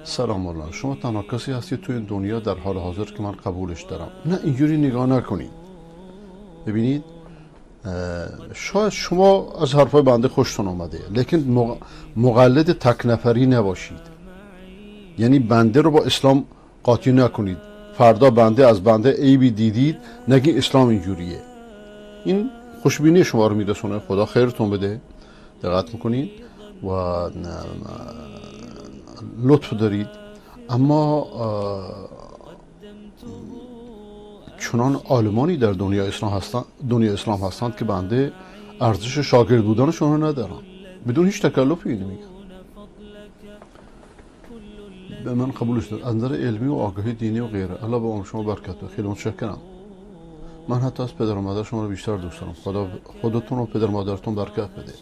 سلام الله. شما تنها کسی هستی تو این دنیا در حال حاضر که من قبولش دارم. نه اینجوری نگاه نکنید. ببینید شاید شما از حرفای بنده خوشتون اومده لیکن مقلد تک نفری نباشید. یعنی بنده رو با اسلام قاطی نکنید. فردا بنده از بنده عیبی دیدید نگی اسلام اینجوریه. این خوشبینی شما رو میرسونه. خدا خیرتون بده. دقت میکنید و لطف دارید. اما چنان عالمانی در دنیا اسلام هستند که بنده ارزش شاگرد بودنشون رو ندارم. بدون هیچ تکلفی اینو میگم. به من قبولش داد از نظر علمی و آگاهی دینی و غیره. الله به عمر شما برکت بده. خیلی متشکرم. من حتی از پدر و مادر شما رو بیشتر دوست دارم. خدا خودتون و پدر و مادرتون برکت بده.